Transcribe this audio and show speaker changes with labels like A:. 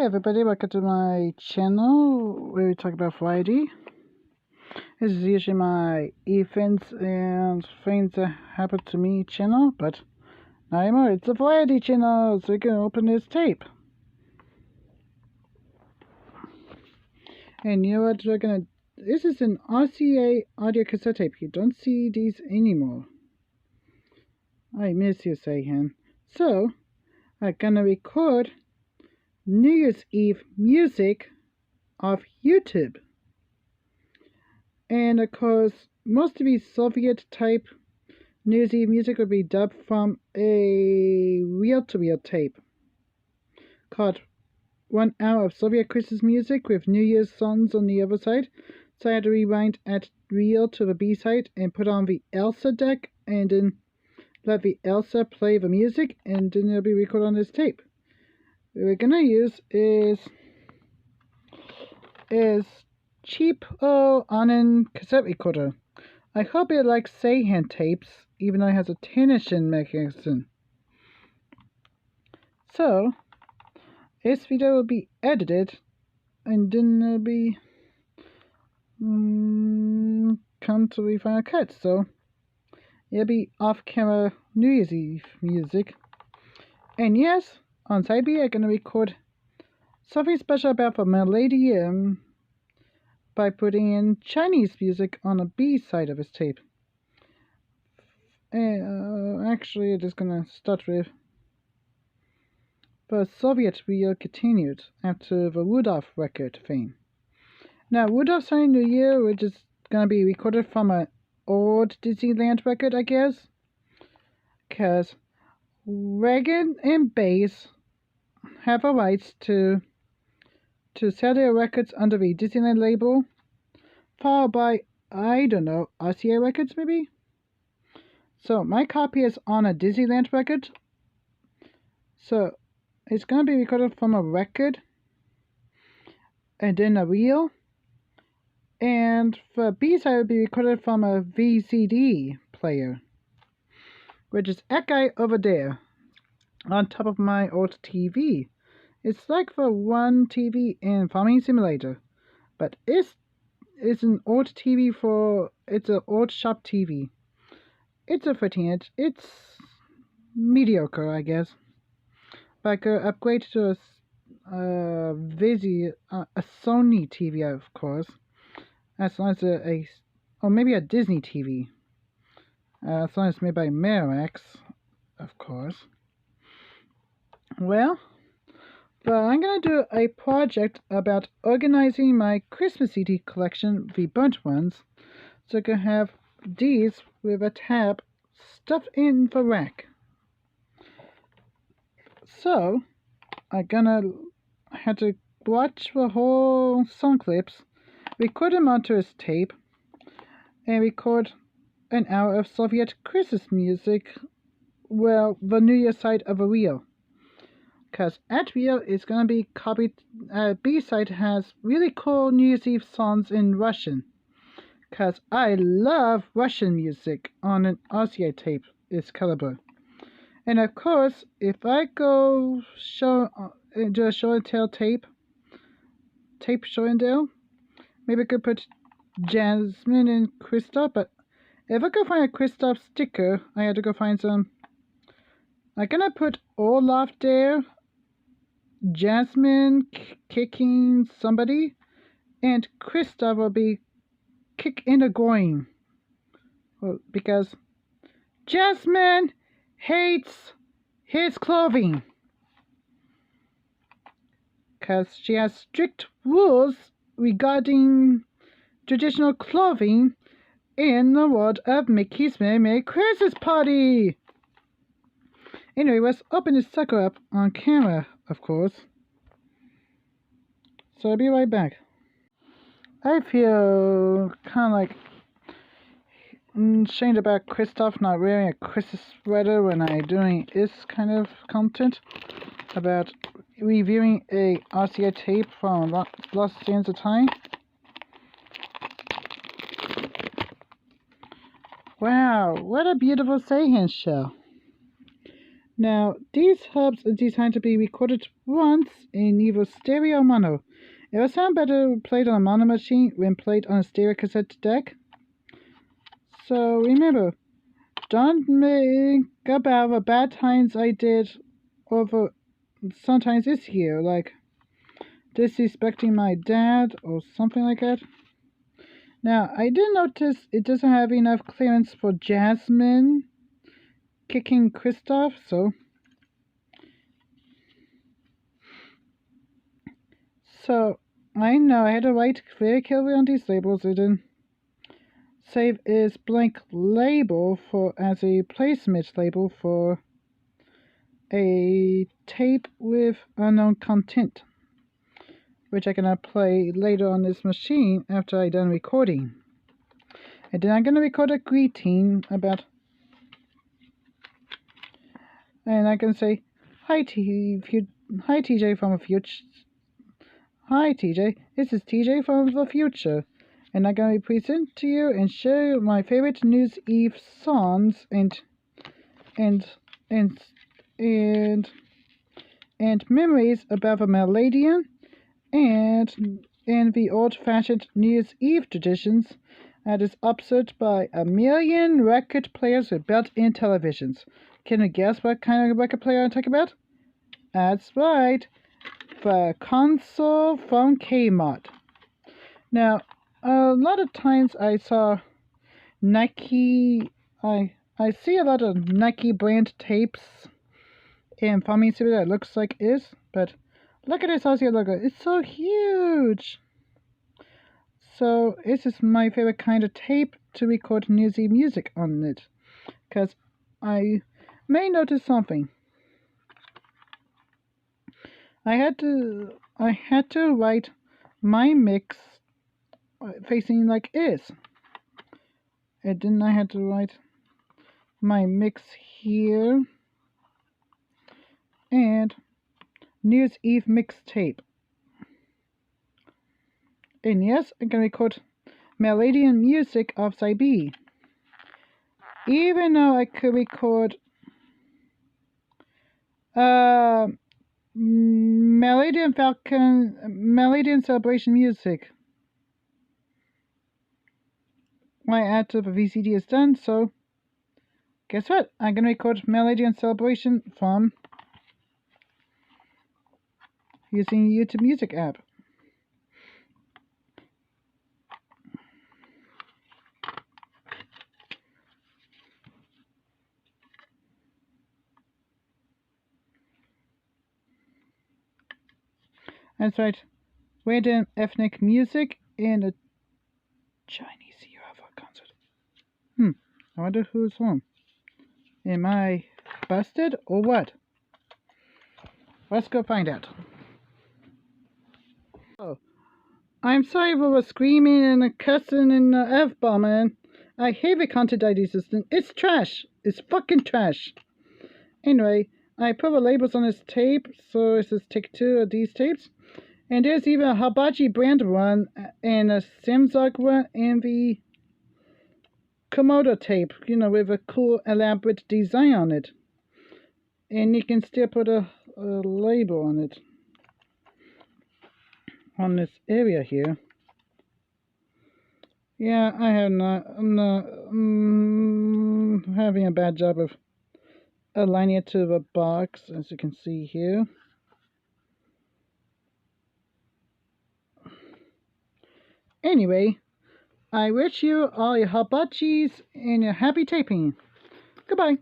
A: everybody, welcome to my channel where we talk about variety. This is usually my events and things that happen to me channel, but not anymore. It's a variety channel, so we can open this tape. And you know what we're gonna... This is an RCA audio cassette tape. You don't see these anymore. I miss you, Sayhan. So, I'm gonna record New Year's Eve music off YouTube. And of course, most of the Soviet type New Year's Eve music would be dubbed from a reel-to-reel tape called 1 hour of Soviet Christmas music with New Year's songs on the other side. So I had to rewind at reel to the B side and put on the Elsa deck and then let the Elsa play the music, and then it'll be recorded on this tape. What we're gonna use is cheap Onan cassette recorder. I hope it likes Sayhan tapes, even though it has a tension mechanism. So this video will be edited, and then it'll be come to the final cut. So it'll be off-camera New Year's Eve music. And yes, on side B, I'm gonna record something special about the Milady by putting in Chinese music on a B side of this tape. Actually, I'm just gonna start with the Soviet reel continued after the Rudolph record thing. Now, Rudolph's Sunny New Year, which is gonna be recorded from an old Disneyland record, I guess, because Reagan and Bass have a rights to sell their records under the Disneyland label, followed by, I don't know, RCA records maybe? So my copy is on a Disneyland record, so it's going to be recorded from a record, and then a reel, and the B-side will be recorded from a VCD player, which is that guy over there, on top of my old TV. It's like the one TV in Farming Simulator, but it's an old TV it's an old shop TV. It's a 13-inch. It's mediocre, I guess. But I could upgrade to a Sony TV, of course, as long as or maybe a Disney TV, as long as it's made by Miramax, of course. Well, but I'm going to do a project about organizing my Christmas CD collection, the burnt ones, so I can have these with a tab stuffed in the rack. So, I'm gonna have to watch the whole song clips, record them onto this tape, and record an hour of Soviet Christmas music, well, the New Year side of a reel. Because at reel is going to be copied, B-side has really cool New Year's Eve songs in Russian. Because I love Russian music on an RCA tape, its caliber. And of course, if I go do a show and tell tape show and tell, maybe I could put Jasmine and Kristoff, but if I could find a Kristoff sticker, I had to go find some. I'm gonna put Olaf there, Jasmine kicking somebody, and Kristoff will be kick in the groin. Well, because Jasmine hates his clothing. Because she has strict rules regarding traditional clothing in the world of Mickey's Merry Christmas Party. Anyway, let's open this sucker up on camera, of course. So I'll be right back. I feel kind of like ashamed about Kristoff not wearing a Christmas sweater when I'm doing this kind of content about reviewing a RCA tape from Lost Sands of Time. Wow, what a beautiful Sayhan shell. Now, these hubs are designed to be recorded once in either stereo or mono. It will sound better played on a mono machine when played on a stereo cassette deck. So remember, don't think about the bad times I did over sometimes this year, like disrespecting my dad or something like that. Now, I did notice it doesn't have enough clearance for Jasmine kicking Kristoff, so I know I had to write very carefully on these labels. I didn't save is blank label for as a placement label for a tape with unknown content, which I can play later on this machine after I'm done recording. And then I'm going to record a greeting about, and I can say, hi TJ from the future. Hi TJ, this is TJ from the future, and I'm going to present to you and share my favorite News Eve songs and memories about the Melodian and the old-fashioned New Year's Eve traditions that is upset by 1 million record players with built-in televisions. Can you guess what kind of record player I'm talking about? That's right, the console from Kmart. Now, a lot of times I saw Nike, I see a lot of Nike brand tapes in farming simulator that looks like this, but look at this Aussie logo. It's so huge. So this is my favorite kind of tape to record New Year's Eve music on it, because I may notice something. I had to write my mix facing like this. And then I had to write my mix here and New Year's Eve mixtape. And yes, I can record Melodian music of side B. Even though I could record Melodian celebration music. My add to the VCD is done, so guess what? I'm gonna record Melodian celebration from using YouTube Music app. That's right. Random ethnic music in a Chinese UFO concert. I wonder who's home. Am I busted or what? Let's go find out. Oh, I'm sorry for the screaming and the cussing and the F-bombing. I hate the content ID system. It's trash. It's fucking trash. Anyway, I put the labels on this tape, so this is take 2 of these tapes. And there's even a Hibachi brand one and a Samsung one and the Komodo tape, with a cool elaborate design on it. And you can still put a label on it. On this area here. Yeah, I'm not having a bad job of aligning it to the box, as you can see here. Anyway, I wish you all your hibachis and your happy taping. Goodbye.